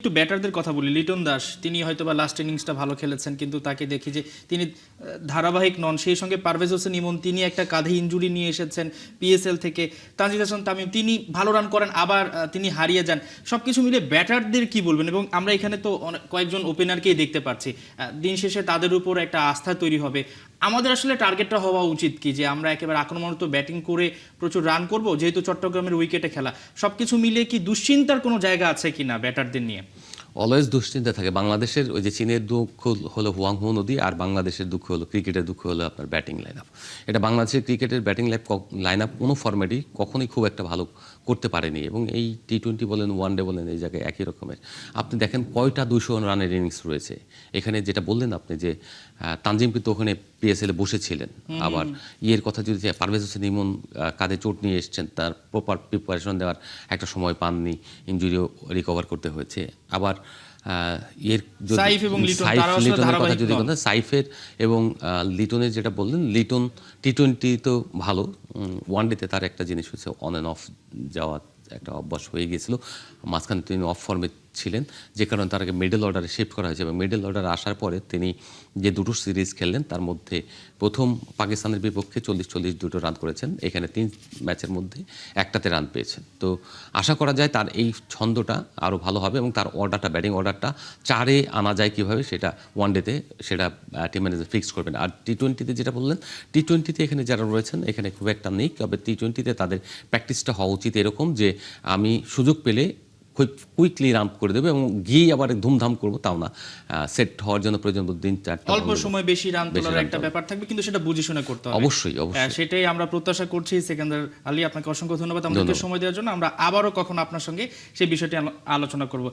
একটু ব্যাটারদের কথা বলি। লিটন দাস তিনি হয়তোবা লাস্ট ইনিংসটা ভালো খেলেছেন, কিন্তু তাকে দেখি যে তিনি ধারাবাহিক নন। সেই সঙ্গে পারভেজ হোসেন ইমন তিনি একটা কাঁধে ইনজুরি নিয়ে এসেছেন পিএসএল থেকে। তানজিদ হাসান তামিম তিনি ভালো রান করেন, আবার তিনি হারিয়ে যান। সবকিছু মিলে ব্যাটারদের কি বলবেন? এবং আমরা এখানে তো কয়েকজন ওপেনারকেই দেখতে পাচ্ছি। দিন শেষে তাদের উপর একটা আস্থা তৈরি হবে। আমাদের আসলে টার্গেটটা হওয়া উচিত কি, যে আমরা একেবারে আক্রমণাত্মক ব্যাটিং করে প্রচুর রান করব, যেহেতু চট্টগ্রামের উইকেটে খেলা। সবকিছু মিলিয়ে কি দুশ্চিন্তার কোনো জায়গা আছে কিনা ব্যাটারদের নিয়ে? অলওয়েজ দুশ্চিন্তা থাকে। বাংলাদেশের ওই যে চীনের দুঃখ হলো হুয়াংহো নদী, আর বাংলাদেশের দুঃখ হলো, ক্রিকেটের দুঃখ হলো আপনার ব্যাটিং লাইন আপ। এটা বাংলাদেশের ক্রিকেটের ব্যাটিং লাইন আপ কোনো ফরম্যাটই কখনোই খুব একটা ভালো করতে পারেনি, এবং এই টি-20 বলেন, ওয়ান ডে বলেন, এই জায়গায় একই রকমের। আপনি দেখেন কয়টা 200 রানের ইনিংস রয়েছে এখানে। যেটা বললেন আপনি যে তানজিম কিন্তু ওখানে পিএসএলে বসেছিলেন। আবার ইয়ের কথা যদি পারভেজ হোসেন ইমন কাঁধে চোট নিয়ে এসছেন, তার প্রপার প্রিপারেশন দেওয়ার একটা সময় পাননি, ইনজুরিও রিকভার করতে হয়েছে। আবার এর লিটনের কথা যদি বলেন, সাইফের এবং লিটনের যেটা বললেন, লিটন টি-20 তো ভালো, ওয়ান ডেতে তার একটা জিনিস হচ্ছে অন অ্যান্ড অফ যাওয়া একটা অভ্যাস হয়ে গিয়েছিল। মাঝখানে তিনি অফ ফর্মে ছিলেন, যে কারণে তাকে মিডল অর্ডারে শিফট করা হয়েছে, এবং মিডল অর্ডারে আসার পরে তিনি যে দুটো সিরিজ খেললেন, তার মধ্যে প্রথম পাকিস্তানের বিপক্ষে 40-40 দুটো রান করেছেন। এখানে 3 ম্যাচের মধ্যে একটাতে রান পেয়েছেন। তো আশা করা যায় তার এই ছন্দটা আরও ভালো হবে, এবং তার অর্ডারটা, ব্যাটিং অর্ডারটা 4-এ আনা যায় কীভাবে, সেটা ওয়ান ডেতে সেটা টিম ম্যানেজার ফিক্স করবেন। আর টি-20তে যেটা বললেন, টি-20তে এখানে যারা রয়েছেন এখানে খুব একটা নেই, তবে টি-20তে তাদের প্র্যাকটিসটা হওয়া উচিত এরকম যে আমি সুযোগ পেলে কুইকলি রান করে দেবো, এবং গিয়ে আবার ধুমধাম করবো তাও না, সেট হওয়ার জন্য প্রয়োজন 3-4টা অল্প সময় বেশি রান তোলার একটা ব্যাপার থাকবে, কিন্তু সেটা বুঝে শুনে করতে হবে। অবশ্যই। সেটাই আমরা প্রত্যাশা করছি। সেকেন্দার আলী, আপনাকে অসংখ্য ধন্যবাদ আমাদেরকে সময় দেওয়ার জন্য। আমরা আবারও কখনো আপনার সঙ্গে সেই বিষয়টি আলোচনা করব।